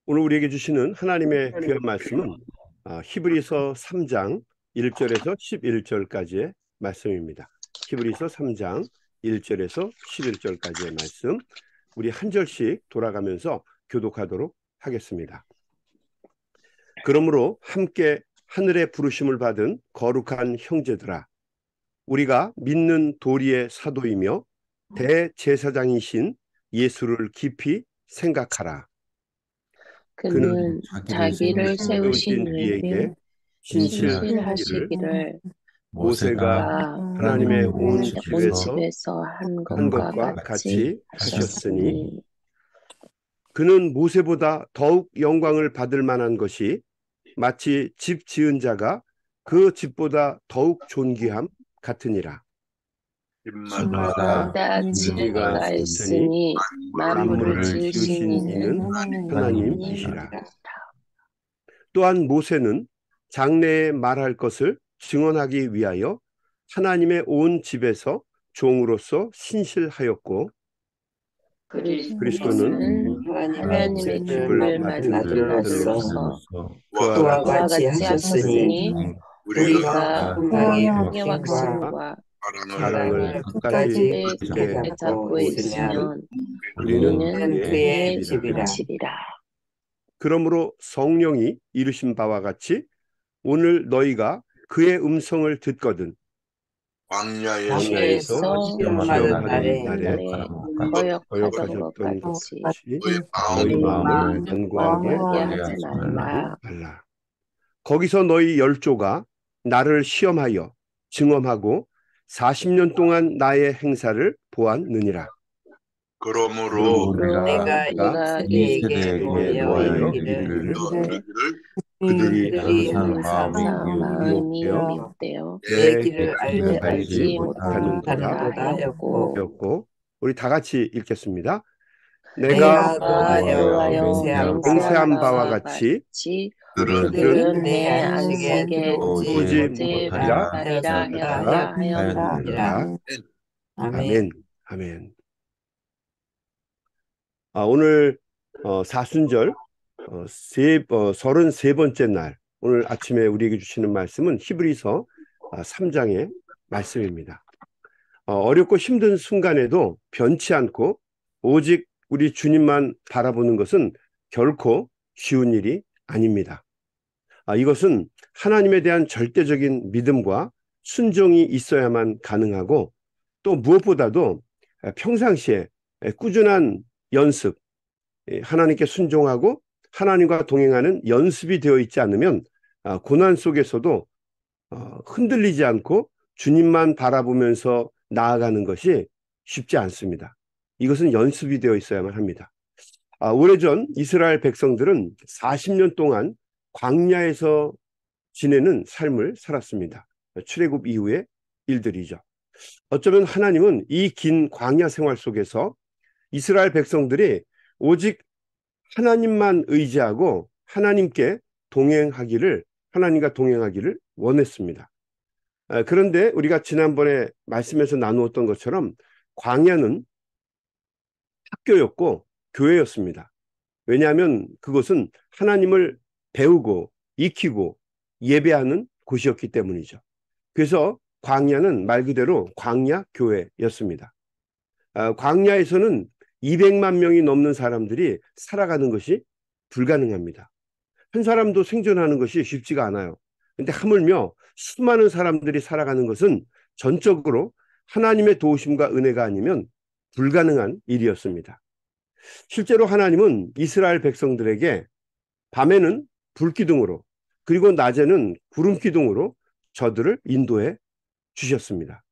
오늘 우리에게 주시는 하나님의 귀한 말씀은 히브리서 3장 1절에서 11절까지의 말씀입니다. 히브리서 3장 1절에서 11절까지의 말씀, 우리 한 절씩 돌아가면서 교독하도록 하겠습니다. 그러므로 함께 하늘의 부르심을 받은 거룩한 형제들아, 우리가 믿는 도리의 사도이며 대제사장이신 예수를 깊이 생각하라. 그는 자기를 세우신 이에게 신실하시기를 신실하시기를 모세가 모세가 하나님의 온 온 집에서 집에서 한 한 것과 것과 같이 하셨으니 하셨으니 그는 모세보다 더욱 영광을 받을 만한 것이 마치 집 지은 자가 그 집보다 더욱 존귀함 같으니라. 집마다 집마다 지위가 지위가 있으니 있으니 만물을 만물을 지으신 이는 하나님이시라. 하나님이시라. 또한 모세는 장래에 말할 것을 증언하기 위하여 하나님의 온 집에서 종으로서 신실하였고 그리스도는 하나님의 집을 집을 맡은 맡은 아들로서 아들로서 그와 그와 같이 하셨으니 우리가 우리가 평강의 평강의 확신과 확신과 사랑을 끝까지 끝까지 붙게 잡고 있으면 우리는 우리는 그의 그의 집이라. 집이라. 그러므로 성령이 이루신 바와 같이 오늘 너희가 그의 음성을 듣거든 광야에서 시험하던 날에 거역하던 것 거역하셨던 같이 것이 너희 너희 마음을 완고하게 완고하게 하지 말라. 말라. 거기서 너희 열조가 나를 시험하여 증언하고 40년 동안 나의 행사를 보았느니라. 그러므로 내가 이 세대에게 노하여 이르기를 그들이 항상 마음이 미혹되어 미혹되어 내 길을 길을 알지 못하는도다 하였고 우리 다 같이 읽겠습니다. 내가 내가 노하여 맹세한 바와 같이 그들은 내 안식에 오지 오지 못하리라 못하리라 하였느니라. 아멘. 아멘. 오늘 사순절 33번째 날, 오늘 아침에 우리에게 주시는 말씀은 히브리서 3장의 말씀입니다. 어렵고 힘든 순간에도 변치 않고 오직 우리 주님만 바라보는 것은 결코 쉬운 일이 아닙니다. 이것은 하나님에 대한 절대적인 믿음과 순종이 있어야만 가능하고, 또 무엇보다도 평상시에 꾸준한 연습, 하나님께 순종하고 하나님과 동행하는 연습이 되어 있지 않으면 고난 속에서도 흔들리지 않고 주님만 바라보면서 나아가는 것이 쉽지 않습니다. 이것은 연습이 되어 있어야만 합니다. 오래전 이스라엘 백성들은 40년 동안 광야에서 지내는 삶을 살았습니다. 출애굽 이후의 일들이죠. 어쩌면 하나님은 이 긴 광야 생활 속에서 이스라엘 백성들이 오직 하나님만 의지하고 하나님과 동행하기를 원했습니다. 그런데 우리가 지난번에 말씀에서 나누었던 것처럼 광야는 학교였고 교회였습니다. 왜냐하면 그것은 하나님을 배우고 익히고 예배하는 곳이었기 때문이죠. 그래서 광야는 말 그대로 광야 교회였습니다. 광야에서는 200만 명이 넘는 사람들이 살아가는 것이 불가능합니다. 한 사람도 생존하는 것이 쉽지가 않아요. 근데 하물며 수많은 사람들이 살아가는 것은 전적으로 하나님의 도우심과 은혜가 아니면 불가능한 일이었습니다. 실제로 하나님은 이스라엘 백성들에게 밤에는 불기둥으로, 그리고 낮에는 구름기둥으로 저들을 인도해 주셨습니다.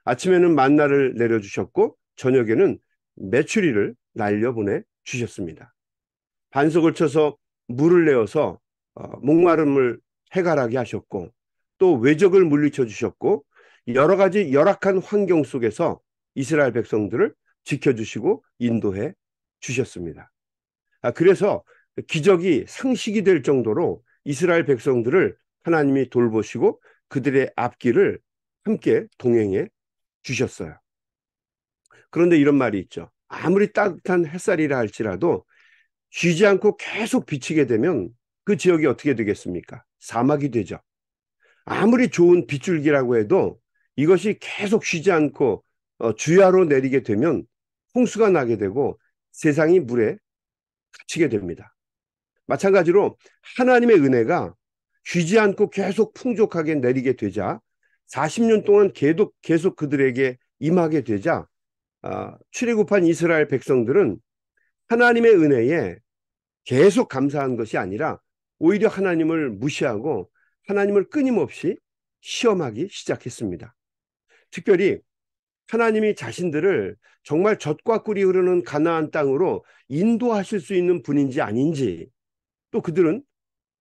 아침에는 만나를 내려주셨고 저녁에는 메추리를 날려보내 주셨습니다. 반석을 쳐서 물을 내어서 목마름을 해갈하게 하셨고, 또 외적을 물리쳐 주셨고, 여러 가지 열악한 환경 속에서 이스라엘 백성들을 지켜주시고 인도해 주셨습니다. 그래서 기적이 상식이 될 정도로 이스라엘 백성들을 하나님이 돌보시고 그들의 앞길을 함께 동행해 주셨어요. 그런데 이런 말이 있죠. 아무리 따뜻한 햇살이라 할지라도 쉬지 않고 계속 비치게 되면 그 지역이 어떻게 되겠습니까? 사막이 되죠. 아무리 좋은 빗줄기라고 해도 이것이 계속 쉬지 않고 주야로 내리게 되면 홍수가 나게 되고 세상이 물에 갇히게 됩니다. 마찬가지로 하나님의 은혜가 쉬지 않고 계속 풍족하게 내리게 되자 40년 동안 계속 그들에게 임하게 되자 출애굽한 이스라엘 백성들은 하나님의 은혜에 계속 감사한 것이 아니라 오히려 하나님을 무시하고 하나님을 끊임없이 시험하기 시작했습니다. 특별히 하나님이 자신들을 정말 젖과 꿀이 흐르는 가나안 땅으로 인도하실 수 있는 분인지 아닌지 또 그들은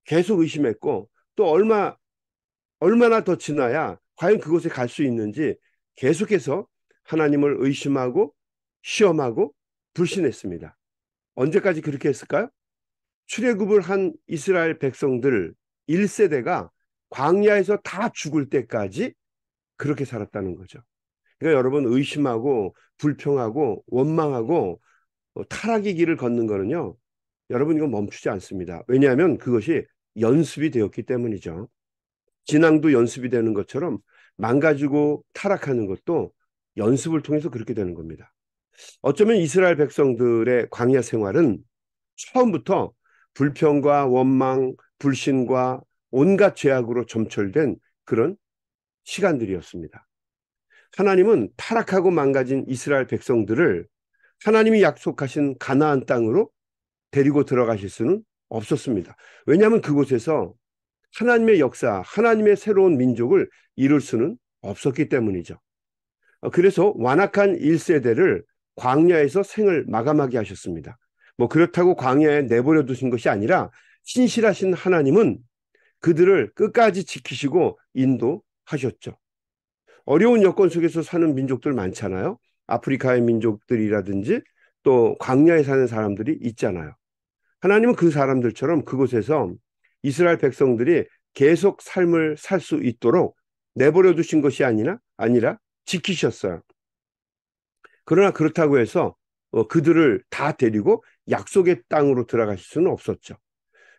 계속 의심했고 또 얼마나 더 지나야 과연 그곳에 갈 수 있는지 계속해서 하나님을 의심하고 시험하고 불신했습니다. 언제까지 그렇게 했을까요? 출애굽을 한 이스라엘 백성들 1세대가 광야에서 다 죽을 때까지 그렇게 살았다는 거죠. 그러니까 여러분 의심하고 불평하고 원망하고 타락의 길을 걷는 거는요. 여러분 이거 멈추지 않습니다. 왜냐하면 그것이 연습이 되었기 때문이죠. 진앙도 연습이 되는 것처럼 망가지고 타락하는 것도 연습을 통해서 그렇게 되는 겁니다. 어쩌면 이스라엘 백성들의 광야 생활은 처음부터 불평과 원망, 불신과 온갖 죄악으로 점철된 그런 시간들이었습니다. 하나님은 타락하고 망가진 이스라엘 백성들을 하나님이 약속하신 가나안 땅으로 데리고 들어가실 수는 없었습니다. 왜냐하면 그곳에서 하나님의 역사, 하나님의 새로운 민족을 이룰 수는 없었기 때문이죠. 그래서 완악한 1세대를 광야에서 생을 마감하게 하셨습니다. 뭐 그렇다고 광야에 내버려 두신 것이 아니라 신실하신 하나님은 그들을 끝까지 지키시고 인도하셨죠. 어려운 여건 속에서 사는 민족들 많잖아요. 아프리카의 민족들이라든지 또 광야에 사는 사람들이 있잖아요. 하나님은 그 사람들처럼 그곳에서 이스라엘 백성들이 계속 삶을 살 수 있도록 내버려 두신 것이 아니라 지키셨어요. 그러나 그렇다고 해서 그들을 다 데리고 약속의 땅으로 들어가실 수는 없었죠.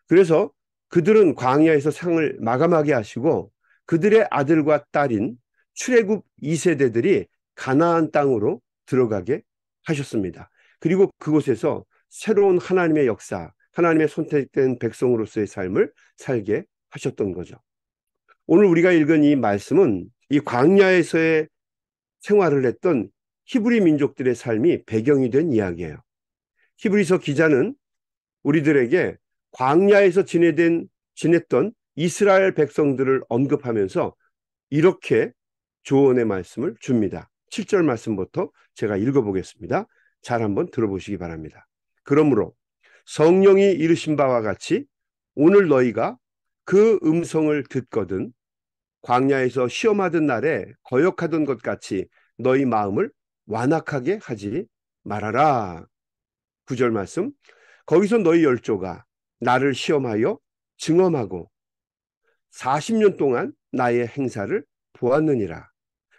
그래서 그들은 광야에서 생을 마감하게 하시고 그들의 아들과 딸인 출애굽 2세대들이 가나안 땅으로 들어가게 하셨습니다. 그리고 그곳에서 새로운 하나님의 역사, 하나님의 선택된 백성으로서의 삶을 살게 하셨던 거죠. 오늘 우리가 읽은 이 말씀은 이 광야에서의 생활을 했던 히브리 민족들의 삶이 배경이 된 이야기예요. 히브리서 기자는 우리들에게 광야에서 지냈던 이스라엘 백성들을 언급하면서 이렇게 조언의 말씀을 줍니다. 7절 말씀부터 제가 읽어보겠습니다. 잘 한번 들어보시기 바랍니다. 그러므로 성령이 이르신 바와 같이 오늘 너희가 그 음성을 듣거든 광야에서 시험하던 날에 거역하던 것 같이 너희 마음을 완악하게 하지 말아라. 9절 말씀. 거기서 너희 열조가 나를 시험하여 증언하고 40년 동안 나의 행사를 보았느니라.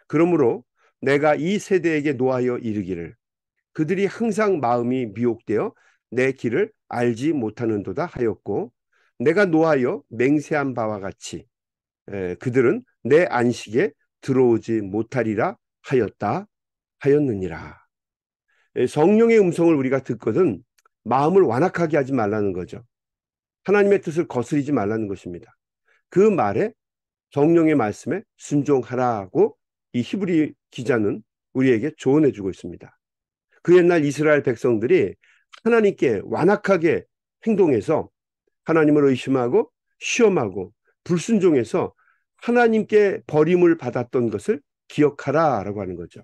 그러므로 내가 이 세대에게 노하여 이르기를 그들이 항상 마음이 미혹되어 내 길을 알지 못하는도다 하였고 내가 노하여 맹세한 바와 같이 그들은 내 안식에 들어오지 못하리라 하였느니라. 성령의 음성을 우리가 듣거든 마음을 완악하게 하지 말라는 거죠. 하나님의 뜻을 거스리지 말라는 것입니다. 그 말에 성령의 말씀에 순종하라고 이 히브리 기자는 우리에게 조언해 주고 있습니다. 그 옛날 이스라엘 백성들이 하나님께 완악하게 행동해서 하나님을 의심하고 시험하고 불순종해서 하나님께 버림을 받았던 것을 기억하라라고 하는 거죠.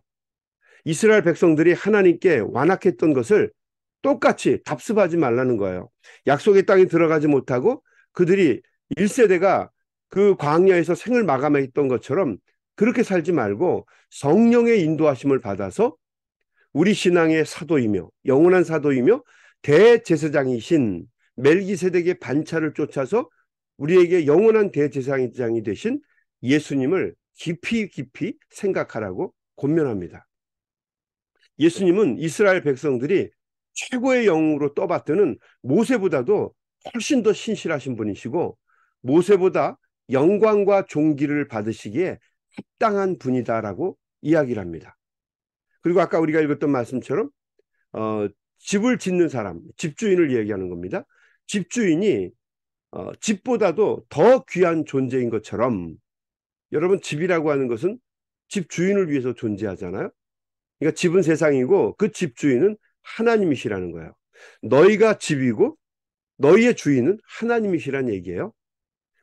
이스라엘 백성들이 하나님께 완악했던 것을 똑같이 답습하지 말라는 거예요. 약속의 땅에 들어가지 못하고 그들이 1세대가 그 광야에서 생을 마감했던 것처럼 그렇게 살지 말고 성령의 인도하심을 받아서 우리 신앙의 사도이며 영원한 사도이며 대제사장이신 멜기세덱의 반차를 쫓아서 우리에게 영원한 대제사장이 되신 예수님을 깊이 생각하라고 권면합니다. 예수님은 이스라엘 백성들이 최고의 영으로 떠받드는 모세보다도 훨씬 더 신실하신 분이시고 모세보다 영광과 존귀를 받으시기에 합당한 분이다라고 이야기를 합니다. 그리고 아까 우리가 읽었던 말씀처럼 집을 짓는 사람, 집주인을 얘기하는 겁니다. 집주인이 집보다도 더 귀한 존재인 것처럼 여러분 집이라고 하는 것은 집주인을 위해서 존재하잖아요. 그러니까 집은 세상이고 그 집주인은 하나님이시라는 거예요. 너희가 집이고 너희의 주인은 하나님이시란 얘기예요.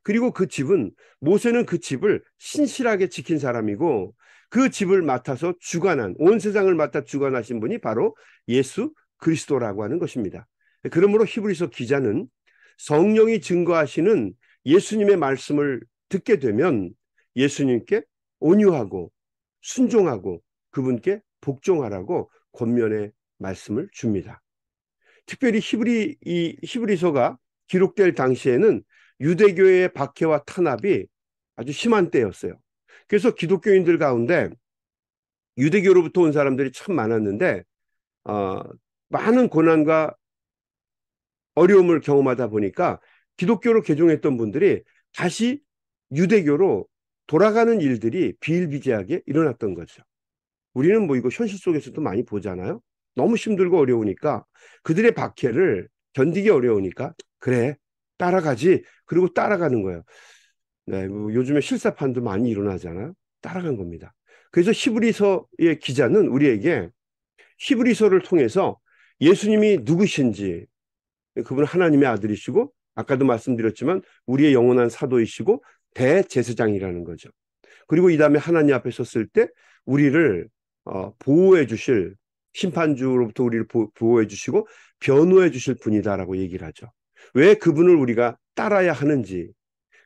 그리고 그 집은 모세는 그 집을 신실하게 지킨 사람이고 그 집을 맡아서 주관한 온 세상을 맡아 주관하신 분이 바로 예수 그리스도라고 하는 것입니다. 그러므로 히브리서 기자는 성령이 증거하시는 예수님의 말씀을 듣게 되면 예수님께 온유하고 순종하고 그분께 복종하라고 권면의 말씀을 줍니다. 특별히 히브리서가 기록될 당시에는 유대교의 박해와 탄압이 아주 심한 때였어요. 그래서 기독교인들 가운데 유대교로부터 온 사람들이 참 많았는데 많은 고난과 어려움을 경험하다 보니까 기독교로 개종했던 분들이 다시 유대교로 돌아가는 일들이 비일비재하게 일어났던 거죠. 우리는 뭐 이거 현실 속에서도 많이 보잖아요. 너무 힘들고 어려우니까 그들의 박해를 견디기 어려우니까 그래 따라가지. 그리고 따라가는 거예요. 네, 뭐 요즘에 실사판도 많이 일어나잖아요. 따라간 겁니다. 그래서 히브리서의 기자는 우리에게 히브리서를 통해서 예수님이 누구신지, 그분은 하나님의 아들이시고 아까도 말씀드렸지만 우리의 영원한 사도이시고 대제사장이라는 거죠. 그리고 이 다음에 하나님 앞에 섰을 때 우리를 보호해 주실, 심판주로부터 우리를 보호해 주시고 변호해 주실 분이다라고 얘기를 하죠. 왜 그분을 우리가 따라야 하는지,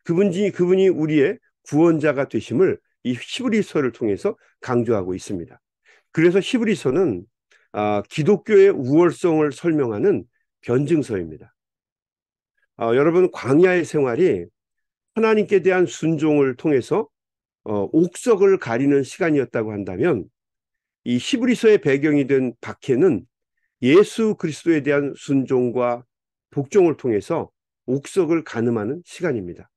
그분이 우리의 구원자가 되심을 이 히브리서를 통해서 강조하고 있습니다. 그래서 히브리서는 기독교의 우월성을 설명하는 변증서입니다. 여러분 광야의 생활이 하나님께 대한 순종을 통해서 옥석을 가리는 시간이었다고 한다면 이 히브리서의 배경이 된 박해는 예수 그리스도에 대한 순종과 복종을 통해서 옥석을 가늠하는 시간입니다.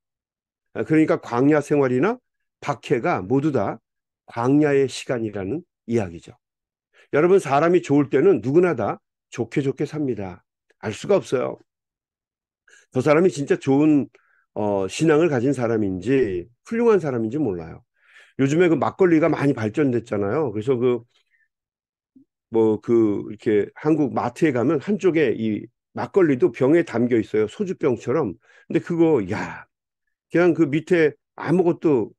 그러니까 광야 생활이나 박해가 모두 다 광야의 시간이라는 이야기죠. 여러분 사람이 좋을 때는 누구나 다 좋게 좋게 삽니다. 알 수가 없어요. 저 사람이 진짜 좋은 신앙을 가진 사람인지 훌륭한 사람인지 몰라요. 요즘에 그 막걸리가 많이 발전됐잖아요. 그래서 이렇게 한국 마트에 가면 한쪽에 이 막걸리도 병에 담겨 있어요. 소주병처럼. 근데 그냥 그 밑에 아무것도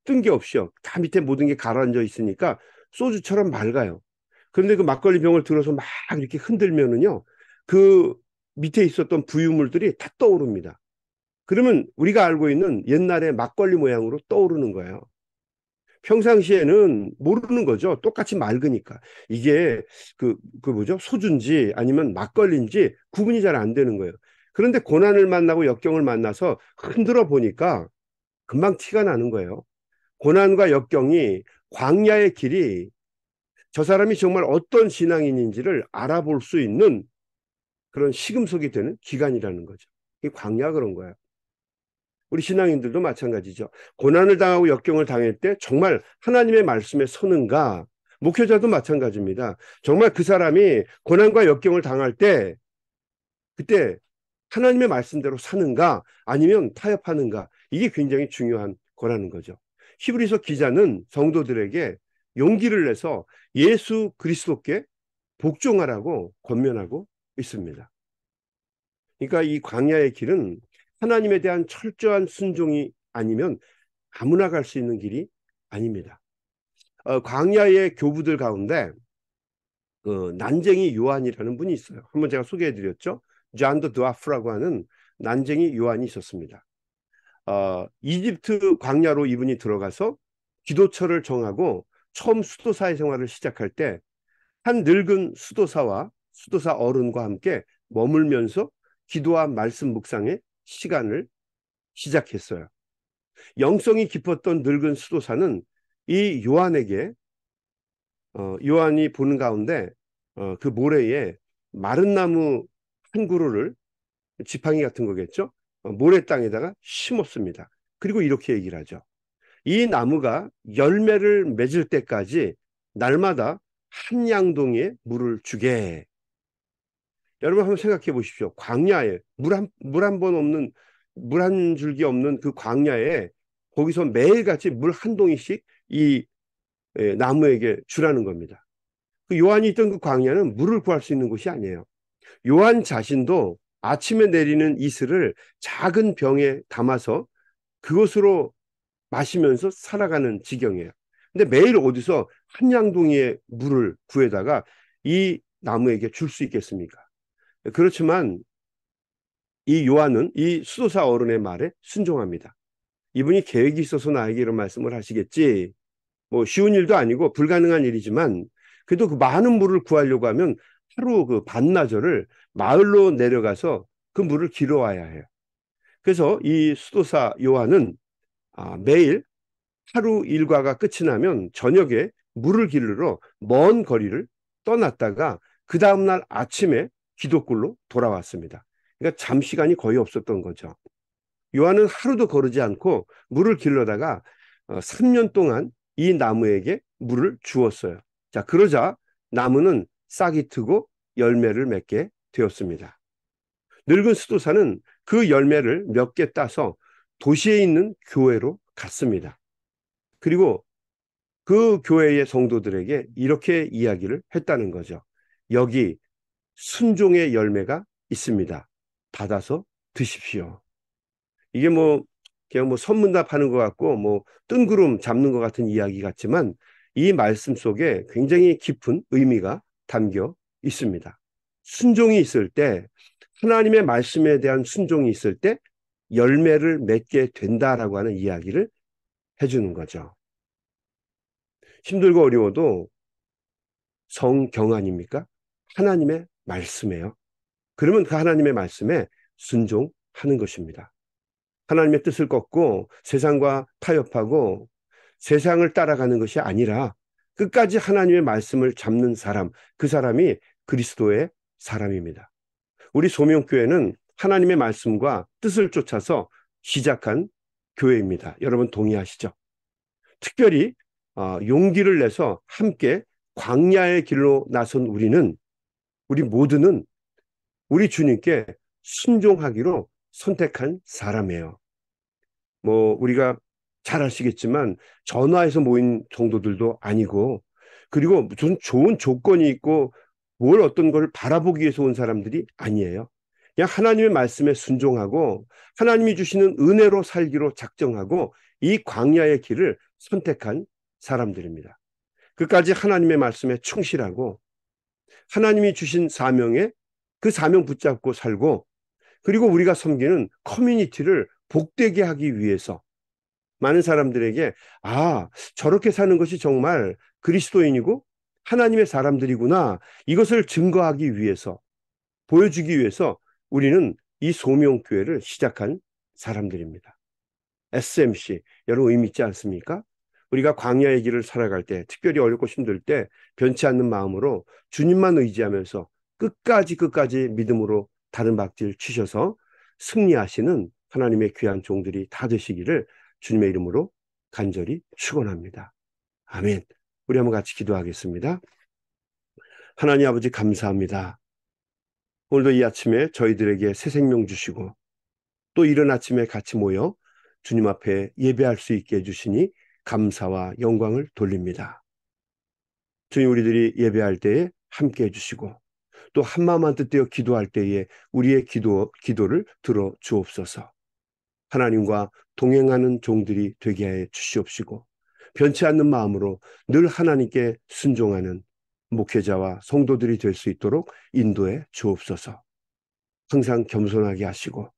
뜬 게 없이요. 다 밑에 모든 게 가라앉아 있으니까 소주처럼 맑아요. 그런데 그 막걸리 병을 들어서 막 이렇게 흔들면은요. 그 밑에 있었던 부유물들이 다 떠오릅니다. 그러면 우리가 알고 있는 옛날의 막걸리 모양으로 떠오르는 거예요. 평상시에는 모르는 거죠. 똑같이 맑으니까. 이게 뭐죠? 소주인지 아니면 막걸리인지 구분이 잘 안 되는 거예요. 그런데 고난을 만나고 역경을 만나서 흔들어 보니까 금방 티가 나는 거예요. 고난과 역경이 광야의 길이 저 사람이 정말 어떤 신앙인인지를 알아볼 수 있는 그런 시금석이 되는 기간이라는 거죠. 이게 광야 그런 거예요. 우리 신앙인들도 마찬가지죠. 고난을 당하고 역경을 당할 때 정말 하나님의 말씀에 서는가? 목회자도 마찬가지입니다. 정말 그 사람이 고난과 역경을 당할 때 그때 하나님의 말씀대로 사는가? 아니면 타협하는가? 이게 굉장히 중요한 거라는 거죠. 히브리서 기자는 성도들에게 용기를 내서 예수 그리스도께 복종하라고 권면하고 있습니다. 그러니까 이 광야의 길은 하나님에 대한 철저한 순종이 아니면 아무나 갈 수 있는 길이 아닙니다. 광야의 교부들 가운데 난쟁이 요한이라는 분이 있어요. 한번 제가 소개해드렸죠. 잔 더 드와프라고 하는 난쟁이 요한이 있었습니다. 이집트 광야로 이분이 들어가서 기도처를 정하고 처음 수도사의 생활을 시작할 때 한 늙은 수도사와 수도사 어른과 함께 머물면서 기도와 말씀 묵상의 시간을 시작했어요. 영성이 깊었던 늙은 수도사는 이 요한에게 요한이 보는 가운데 그 모래에 마른 나무 한 그루를, 지팡이 같은 거겠죠? 모래 땅에다가 심었습니다. 그리고 이렇게 얘기를 하죠. 이 나무가 열매를 맺을 때까지 날마다 한 양동이의 물을 주게. 여러분 한번 생각해 보십시오. 광야에 물 한 번 없는, 물 한 줄기 없는 그 광야에 거기서 매일같이 물 한 동이씩 이 나무에게 주라는 겁니다. 그 요한이 있던 그 광야는 물을 구할 수 있는 곳이 아니에요. 요한 자신도 아침에 내리는 이슬을 작은 병에 담아서 그것으로 마시면서 살아가는 지경이에요. 근데 매일 어디서 한 양동이의 물을 구해다가 이 나무에게 줄 수 있겠습니까? 그렇지만 이 요한은 이 수도사 어른의 말에 순종합니다. 이분이 계획이 있어서 나에게 이런 말씀을 하시겠지. 뭐 쉬운 일도 아니고 불가능한 일이지만 그래도 그 많은 물을 구하려고 하면 하루 그 반나절을 마을로 내려가서 그 물을 길어와야 해요. 그래서 이 수도사 요한은 매일 하루 일과가 끝이 나면 저녁에 물을 기르러 먼 거리를 떠났다가 그 다음날 아침에 기도굴로 돌아왔습니다. 그러니까 잠 시간이 거의 없었던 거죠. 요한은 하루도 거르지 않고 물을 길러다가 3년 동안 이 나무에게 물을 주었어요. 자, 그러자 나무는 싹이 트고 열매를 맺게 되었습니다. 늙은 수도사는 그 열매를 몇 개 따서 도시에 있는 교회로 갔습니다. 그리고 그 교회의 성도들에게 이렇게 이야기를 했다는 거죠. 여기 순종의 열매가 있습니다. 받아서 드십시오. 이게 뭐 그냥 뭐 선문답하는 것 같고 뭐 뜬구름 잡는 것 같은 이야기 같지만 이 말씀 속에 굉장히 깊은 의미가 담겨 있습니다. 순종이 있을 때, 하나님의 말씀에 대한 순종이 있을 때 열매를 맺게 된다라고 하는 이야기를 해주는 거죠. 힘들고 어려워도 성경 아닙니까? 하나님의 말씀이에요. 그러면 그 하나님의 말씀에 순종하는 것입니다. 하나님의 뜻을 꺾고 세상과 타협하고 세상을 따라가는 것이 아니라 끝까지 하나님의 말씀을 잡는 사람, 그 사람이 그리스도의 사람입니다. 우리 소명교회는 하나님의 말씀과 뜻을 쫓아서 시작한 교회입니다. 여러분 동의하시죠? 특별히 용기를 내서 함께 광야의 길로 나선 우리 모두는 우리 주님께 순종하기로 선택한 사람이에요. 뭐 우리가 잘 아시겠지만 전화해서 모인 정도들도 아니고, 그리고 무슨 좋은 조건이 있고 뭘 어떤 걸 바라보기 위해서 온 사람들이 아니에요. 그냥 하나님의 말씀에 순종하고 하나님이 주시는 은혜로 살기로 작정하고 이 광야의 길을 선택한 사람들입니다. 끝까지 하나님의 말씀에 충실하고 하나님이 주신 사명에 그 사명 붙잡고 살고, 그리고 우리가 섬기는 커뮤니티를 복되게 하기 위해서 많은 사람들에게 저렇게 사는 것이 정말 그리스도인이고 하나님의 사람들이구나, 이것을 증거하기 위해서, 보여주기 위해서 우리는 이 소명교회를 시작한 사람들입니다. SMC, 여러분 의미 있지 않습니까? 우리가 광야의 길을 살아갈 때, 특별히 어렵고 힘들 때 변치 않는 마음으로 주님만 의지하면서 끝까지 믿음으로 다른 박질 치셔서 승리하시는 하나님의 귀한 종들이 다 되시기를 주님의 이름으로 간절히 축원합니다. 아멘. 우리 한번 같이 기도하겠습니다. 하나님 아버지 감사합니다. 오늘도 이 아침에 저희들에게 새 생명 주시고 또 이른 아침에 같이 모여 주님 앞에 예배할 수 있게 해주시니 감사와 영광을 돌립니다. 주님, 우리들이 예배할 때에 함께 해주시고 또 한마음 한뜻 되어 기도할 때에 우리의 기도를 들어 주옵소서. 하나님과 동행하는 종들이 되게 해 주시옵시고 변치 않는 마음으로 늘 하나님께 순종하는 목회자와 성도들이 될 수 있도록 인도해 주옵소서. 항상 겸손하게 하시고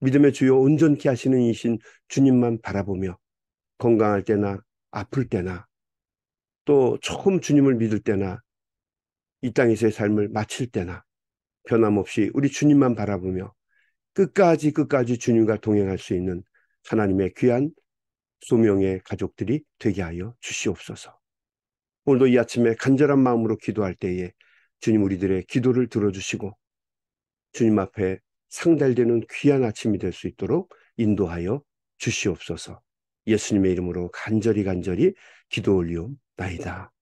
믿음의 주요 온전케 하시는 이신 주님만 바라보며 건강할 때나 아플 때나 또 처음 주님을 믿을 때나 이 땅에서의 삶을 마칠 때나 변함없이 우리 주님만 바라보며 끝까지 주님과 동행할 수 있는 하나님의 귀한 소명의 가족들이 되게 하여 주시옵소서. 오늘도 이 아침에 간절한 마음으로 기도할 때에 주님 우리들의 기도를 들어주시고 주님 앞에 상달되는 귀한 아침이 될 수 있도록 인도하여 주시옵소서. 예수님의 이름으로 간절히 기도 올리옵나이다.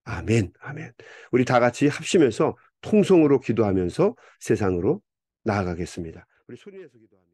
아멘, 아멘. 우리 다 같이 합심해서 통성으로 기도하면서 세상으로 나아가겠습니다. 우리 소리 내서 기도합니다.